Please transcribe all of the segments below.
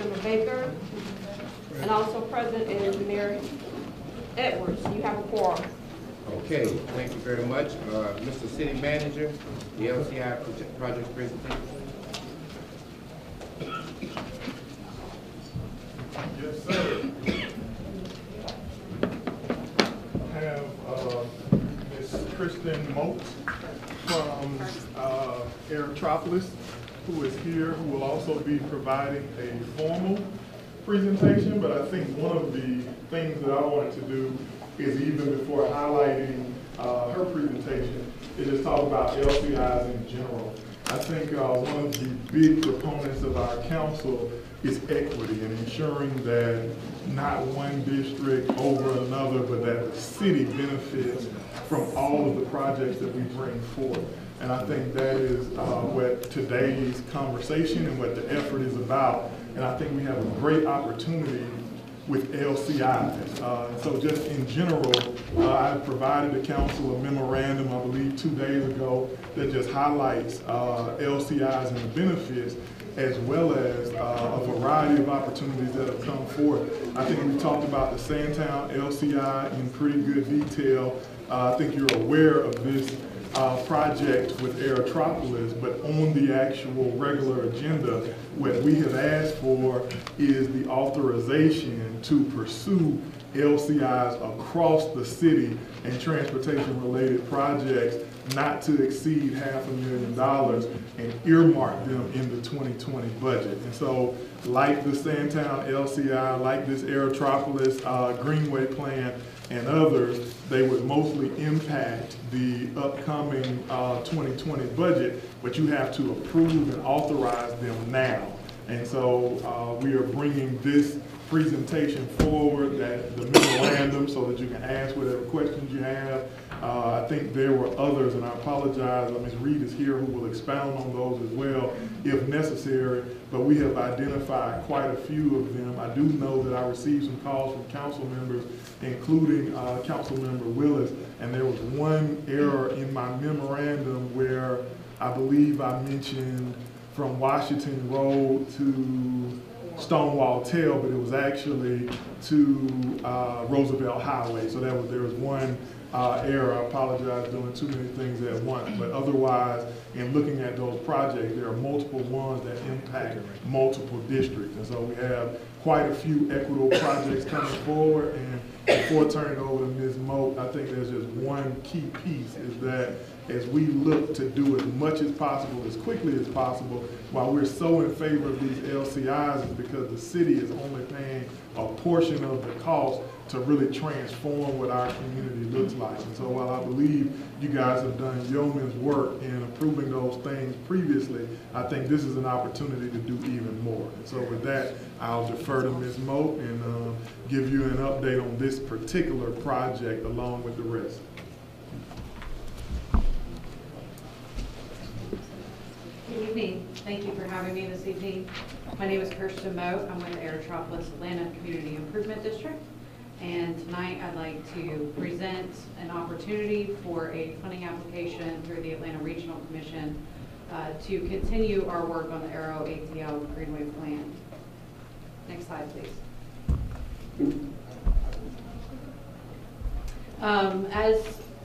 Councilmember Baker, and also present is Mayor Edwards. You have a quorum. Okay, thank you very much. Mr. City Manager, the LCI project presentation. Yes, sir. I have Ms. Kristen Moat from Aerotropolis, who is here, who will also be providing a formal presentation. But I think one of the things that I wanted to do is, even before highlighting her presentation, is just talk about LCIs in general. I think one of the big proponents of our council is equity and ensuring that not one district over another, but that the city benefits from all of the projects that we bring forth. And I think that is what today's conversation and what the effort is about. And I think we have a great opportunity with LCIs. So just in general, I provided the council a memorandum, I believe 2 days ago, that just highlights LCIs and the benefits, as well as a variety of opportunities that have come forth. I think we talked about the Sandtown LCI in pretty good detail. I think you're aware of this project with Aerotropolis, but on the actual regular agenda, what we have asked for is the authorization to pursue LCIs across the city and transportation-related projects not to exceed $500,000 and earmark them in the 2020 budget. And so, like the Sandtown LCI, like this Aerotropolis Greenway plan, and others, they would mostly impact the upcoming 2020 budget, but you have to approve and authorize them now. And so we are bringing this presentation forward, that the memorandum, so that you can ask whatever questions you have. I think there were others, and I apologize, Ms. Reed is here, who will expound on those as well if necessary, but we have identified quite a few of them. I do know that I received some calls from council members, including Councilmember Willis, and there was one error in my memorandum where I believe I mentioned from Washington Road to Stonewall Tail, but it was actually to Roosevelt Highway. So there was one error. I apologize, doing too many things at once. But otherwise, in looking at those projects, there are multiple ones that impact multiple districts. And so we have quite a few equitable projects coming forward. And before turning it over to Ms. Moat, I think there's just one key piece, is that as we look to do as much as possible, as quickly as possible, while we're so in favor of these LCIs, is because the city is only paying a portion of the cost to really transform what our community looks like. And so while I believe you guys have done yeoman's work in approving those things previously, I think this is an opportunity to do even more. And so with that, I'll defer to Ms. Moat and give you an update on this particular project along with the rest. Good evening. Thank you for having me this evening. My name is Kirsten Moat. I'm with Aerotropolis Atlanta Community Improvement District. And tonight I'd like to present an opportunity for a funding application through the Atlanta Regional Commission to continue our work on the AeroATL Greenway plan. Next slide, please.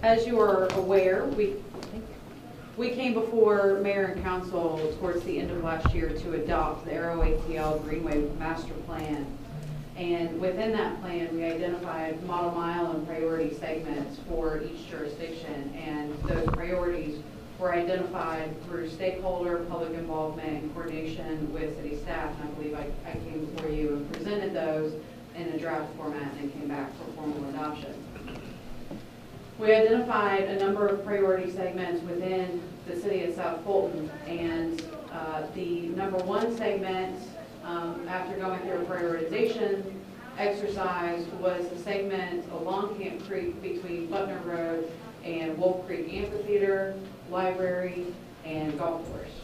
As you are aware, we came before Mayor and Council towards the end of last year to adopt the AeroATL Greenway Master Plan. And within that plan, we identified model mile and priority segments for each jurisdiction. And those priorities were identified through stakeholder, public involvement, and coordination with city staff. And I believe I came before you and presented those in a draft format and came back for formal adoption. We identified a number of priority segments within the city of South Fulton, and the number one segment, after going through a prioritization exercise, was the segment along Camp Creek between Butner Road and Wolf Creek Amphitheater, Library, and Golf Course.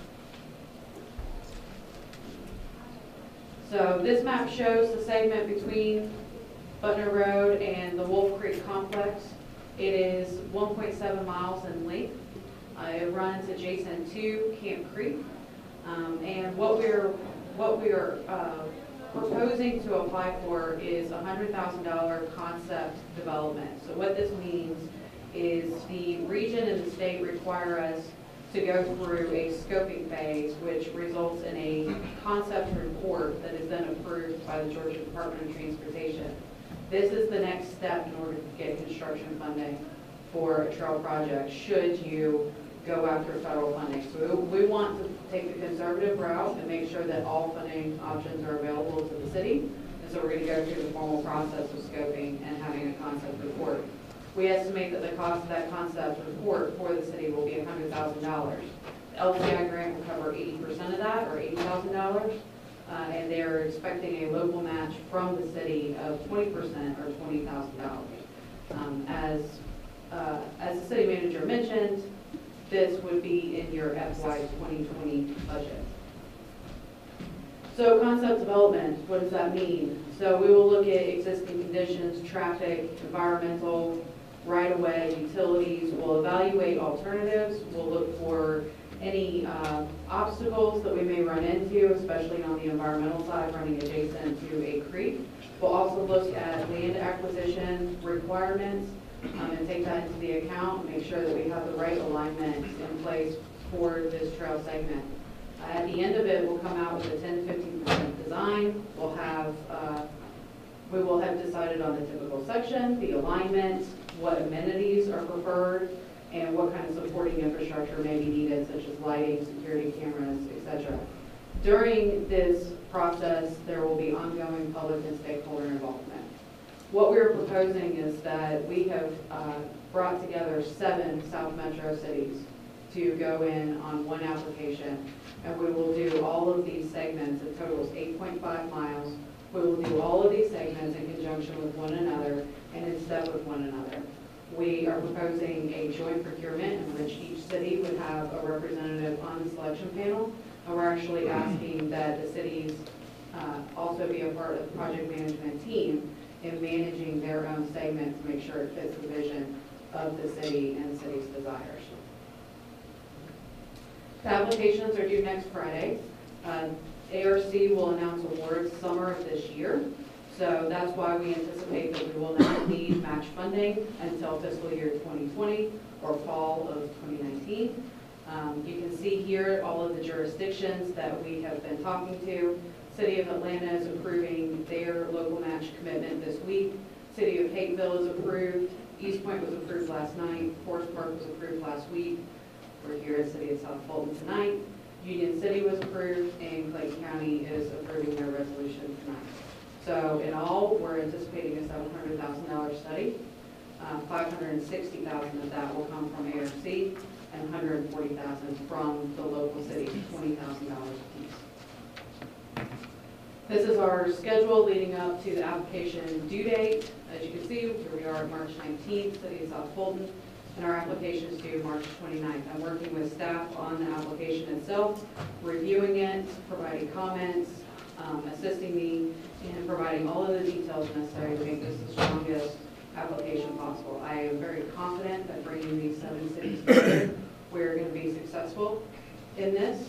So this map shows the segment between Butner Road and the Wolf Creek Complex. It is 1.7 miles in length. It runs adjacent to Camp Creek, and what we are proposing to apply for is a $100,000 concept development. So what this means is the region and the state require us to go through a scoping phase, which results in a concept report that is then approved by the Georgia Department of Transportation. This is the next step in order to get construction funding for a trail project, should you go after federal funding. So we want to take the conservative route and make sure that all funding options are available to the city. And so we're going to go through the formal process of scoping and having a concept report. We estimate that the cost of that concept report for the city will be $100,000. The LCI grant will cover 80% of that, or $80,000. And they're expecting a local match from the city of 20%, or $20,000. As the city manager mentioned, this would be in your FY 2020 budget. So concept development, what does that mean? So we will look at existing conditions, traffic, environmental, right-of-way, utilities. We'll evaluate alternatives. We'll look for any obstacles that we may run into, especially on the environmental side, running adjacent to a creek. We'll also look at land acquisition requirements and take that into the account, make sure that we have the right alignment in place for this trail segment. At the end of it, we'll come out with a 10 to 15% design. We will have decided on the typical section, the alignment, what amenities are preferred, and what kind of supporting infrastructure may be needed, such as lighting, security cameras, etc. During this process, there will be ongoing public and stakeholder involvement. What we're proposing is that we have brought together 7 South Metro cities to go in on one application, and we will do all of these segments. It totals 8.5 miles. We will do all of these segments in conjunction with one another and in step with one another. We are proposing a joint procurement in which each city would have a representative on the selection panel, and we're actually asking that the cities also be a part of the project management team in managing their own segment to make sure it fits the vision of the city and the city's desires. The applications are due next Friday. ARC will announce awards summer of this year. So that's why we anticipate that we will not need match funding until fiscal year 2020 or fall of 2019. You can see here all of the jurisdictions that we have been talking to. City of Atlanta is approving their local match commitment this week. City of Hapeville is approved. East Point was approved last night. Forest Park was approved last week. We're here at City of South Fulton tonight. Union City was approved, and Clayton County is approving their resolution tonight. So in all, we're anticipating a $700,000 study. $560,000 of that will come from ARC, and $140,000 from the local city, $20,000 apiece. This is our schedule leading up to the application due date. As you can see, here we are March 19th, City of South Fulton, and our application is due March 29th. I'm working with staff on the application itself, reviewing it, providing comments, assisting me in providing all of the details necessary to make this the strongest application possible. I am very confident that bringing these 7 cities together, we're going to be successful in this.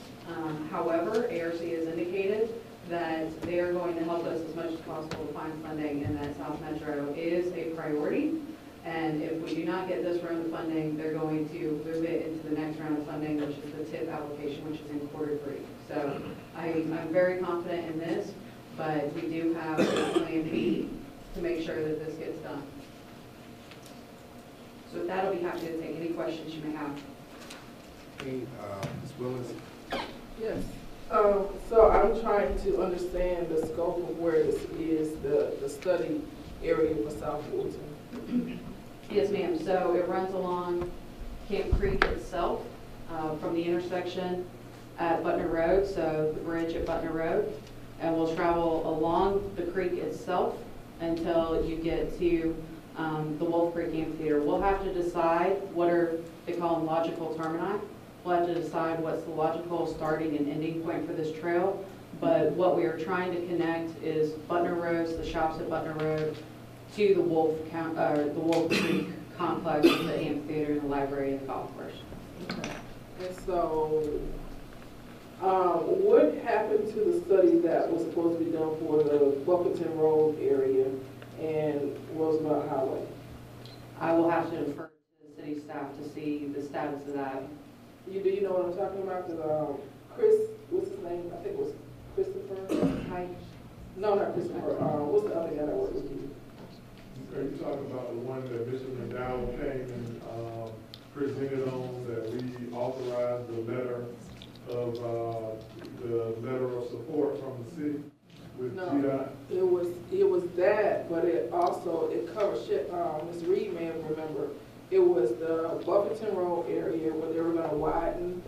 However, ARC has indicated that they are going to help us as much as possible to find funding, and that South Metro is a priority. And if we do not get this round of funding, they're going to move it into the next round of funding, which is the TIP application, which is in Q3. So I'm very confident in this, but we do have a plan B to make sure that this gets done. So with that, I'll be happy to take any questions you may have. Okay, Ms. Willis? Yes. So I'm trying to understand the scope of where this is, the study area for South Fulton. Yes, ma'am. So it runs along Camp Creek itself, from the intersection at Butner Road, so the bridge at Butner Road, and we'll travel along the creek itself until you get to the Wolf Creek Amphitheater. We'll have to decide what are, they call them logical termini. We'll have to decide what's the logical starting and ending point for this trail, but what we are trying to connect is Butner Road, the shops at Butner Road, to the Wolf Creek complex with the amphitheater and the library and the golf course. Okay. And so What happened to the study that was supposed to be done for the Buffington Road area and Roosevelt Highway? I will have to defer to the city staff to see the status of that. Do you know what I'm talking about? Cause, Chris, what's his name? I think it was Christopher. Hi. No, not Christopher. What's the other guy that worked with you? Are you talking about the one that Mr. McDowell came and presented on, that we authorized the letter of support from the city with No, GDOT? it was that, but it covered shit. Ms. Reed may have remember. It was the Buffington Road area where they were going to widen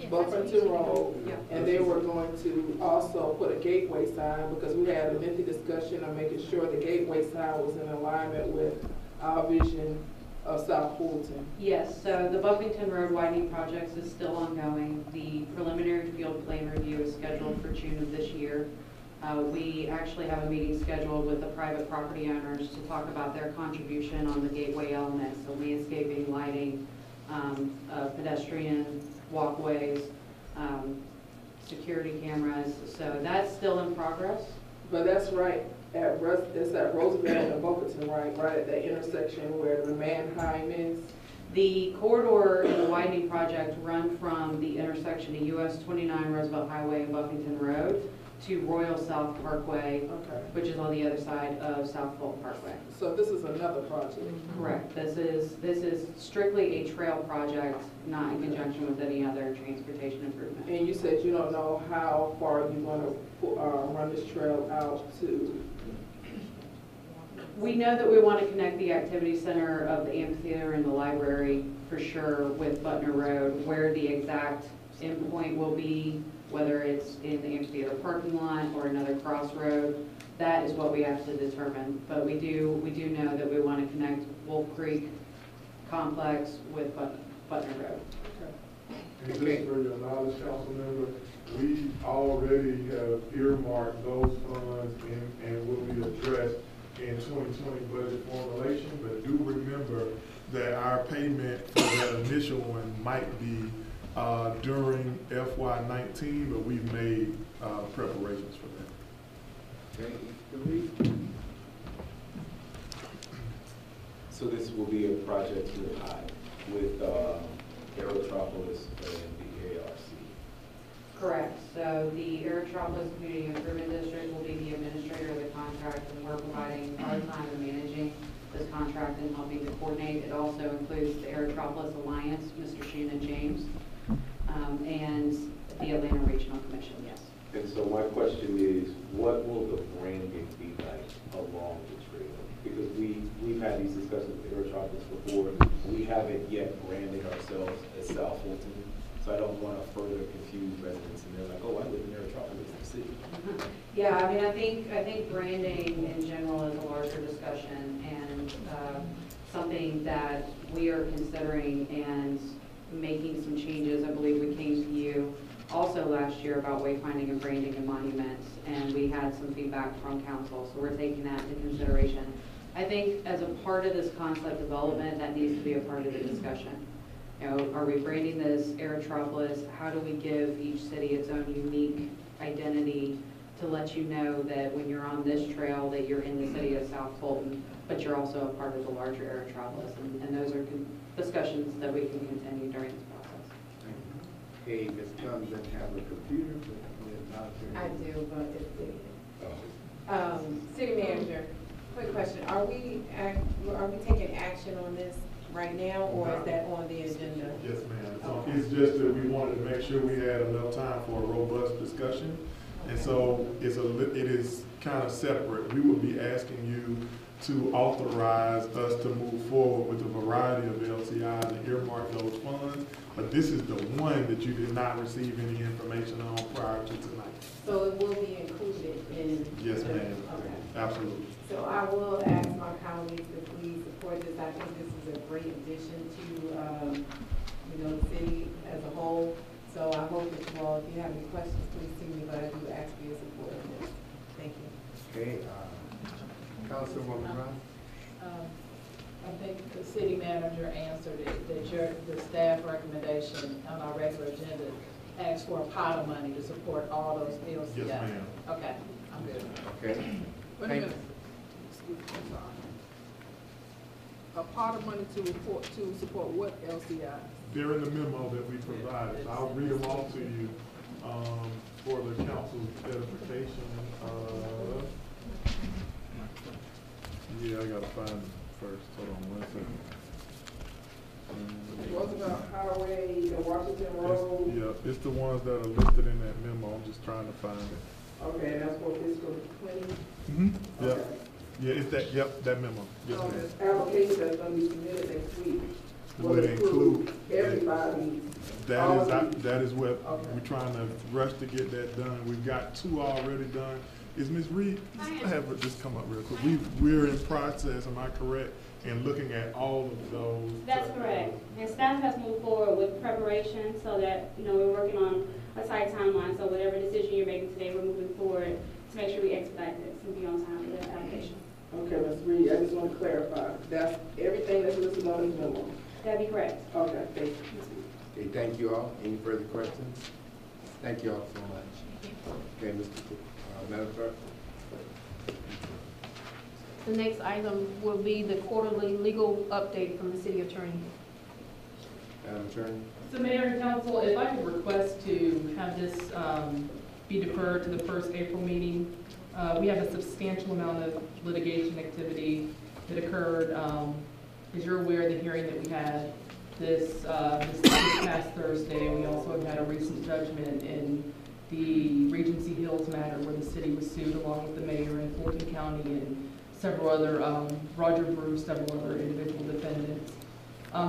Buffington Road, and they were going to also put a gateway sign, because we had a lengthy discussion on making sure the gateway sign was in alignment with our vision of South Fulton. Yes, so the Buffington Road widening project is still ongoing. The preliminary field plan review is scheduled for June of this year. We actually have a meeting scheduled with the private property owners to talk about their contribution on the gateway elements, so landscaping, lighting, pedestrian walkways, security cameras. So that's still in progress. But that's right it's at Roosevelt and Buffington, right at that intersection where the Mannheim is. The corridor in the widening project run from the intersection of US 29 Roosevelt Highway and Buffington Road to Royal South Parkway, Okay. which is on the other side of South Fulton Parkway. So this is another project. Correct. This is strictly a trail project, not in conjunction with any other transportation improvement. And you said you don't know how far you're going to run this trail out to. We know that we want to connect the activity center of the amphitheater and the library for sure with Butner Road. Where the exact endpoint will be, whether it's in the amphitheater parking lot or another crossroad, that is what we have to determine. But we do know that we want to connect Wolf Creek Complex with Butner Road. And just for your knowledge, council member, we already have earmarked those funds and will be addressed in 2020 budget formulation, but do remember that our payment for that initial one might be during FY19, but we've made preparations for that. Okay, Mr. Reed? So this will be a project with Aerotropolis and the ARC. Correct. So the Aerotropolis Community Improvement District will be the administrator of the contract, and we're providing our time in managing this contract and helping to coordinate. It also includes the Aerotropolis Alliance, Mr. Shannon James, and the Atlanta Regional Commission, yes. And so my question is, what will the branding be like along the trail? Because we've had these discussions with Aerotropolis before. We haven't yet branded ourselves as South Fulton. So I don't want to further confuse residents, and they're like, oh, I live in Aerotropolis, the city. Yeah, I mean, I think branding in general is a larger discussion, and something that we are considering and making some changes. I believe we came to you also last year about wayfinding and branding and monuments, and we had some feedback from council, so we're taking that into consideration. I think as a part of this concept development, that needs to be a part of the discussion. You know, are we branding this Aerotropolis? How do we give each city its own unique identity to let you know that when you're on this trail that you're in the city of South Fulton, but you're also a part of the larger Aerotropolis? And those are discussions that we can continue during this process. Okay, Ms. Combs doesn't have a computer, but I do, but it's city manager, quick question. Are we taking action on this right now, or is that on the agenda? Yes, ma'am. It's just that we wanted to make sure we had enough time for a robust discussion. Okay. And so it is kind of separate. We will be asking you to authorize us to move forward with a variety of LCIs and earmark those funds. But this is the one that you did not receive any information on prior to tonight. So it will be included in? Yes, ma'am. Okay. Absolutely. So I will ask my colleagues to please support this. I think this is a great addition to, the city as a whole. So I hope that you all, if you have any questions, please see me, but I do ask for your support of this. Thank you. Okay, Councilwoman Brown? I think the city manager answered it, that the staff recommendation on our regular agenda ask for a pot of money to support all those LCIs? Yes, ma'am. Okay, I'm good. Okay. Wait a minute. Excuse me, I'm sorry. A pot of money to support what LCI? They're in the memo that we provided. I'll read them all to you, for the council's edification. Yeah, I gotta find them first. Hold on one second. What about highway, the Washington Road? Yeah, it's the ones that are listed in that memo. I'm just trying to find it. Okay, that's for fiscal 20? Yeah, Okay. yeah, it's that, yep, that memo. Yes, So ma'am. this application that's gonna be submitted next week Would include everybody. That is what Okay. we're trying to rush to get that done. We've got 2 already done. Is Ms. Reed, have her just come up real quick. We're in process, am I correct, in looking at all of those? That's correct. And staff has moved forward with preparation so that, we're working on a tight timeline. So whatever decision you're making today, we're moving forward to make sure we expedite this and be on time for the application. Okay, Ms. Reed, I just want to clarify. That's everything that's listed on this memo? That'd be correct. Okay, thank you. Okay, thank you all. Any further questions? Thank you all so much. Okay, Madam Clerk? The next item will be the quarterly legal update from the city attorney. Madam Attorney? So Mayor and Council, if I could request to have this be deferred to the first April meeting. We have a substantial amount of litigation activity that occurred. As you're aware, the hearing that we had this past Thursday, we also have had a recent judgment in the Regency Hills matter where the city was sued along with the mayor in Fulton County and several other, Roger Bruce, several other individual defendants.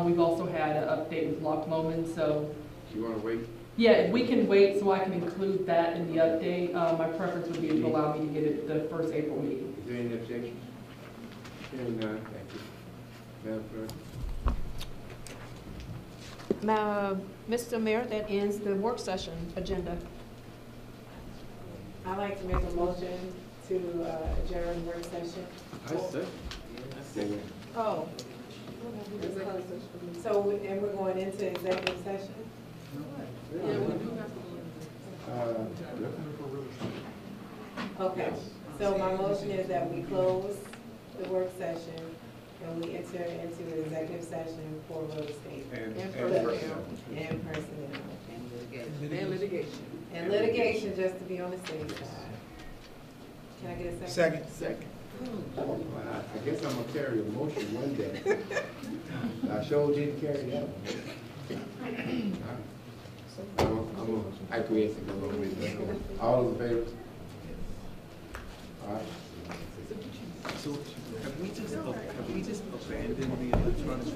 We've also had an update with Loch Lomond, so. You want to wait? Yeah, we can wait so I can include that in the update. My preference would be to allow me to get it the first April meeting. Is there any objection? Hearing none, thank you. Madam Clerk? Mr. Mayor, that ends the work session agenda. I'd like to make a motion to adjourn work session. Second. Oh. So, and we're going into executive session? Okay, so my motion is that we close the work session and we enter into executive session for real estate. And personnel. And personnel. And litigation. And litigation, just to be on the safe side. Can I get a second? Second. Well, I guess I'm gonna carry a motion one day. I sure didn't carry that one. I'm gonna acquiesce and go along with it. All those in favor? All right. So have we just abandoned the electronic?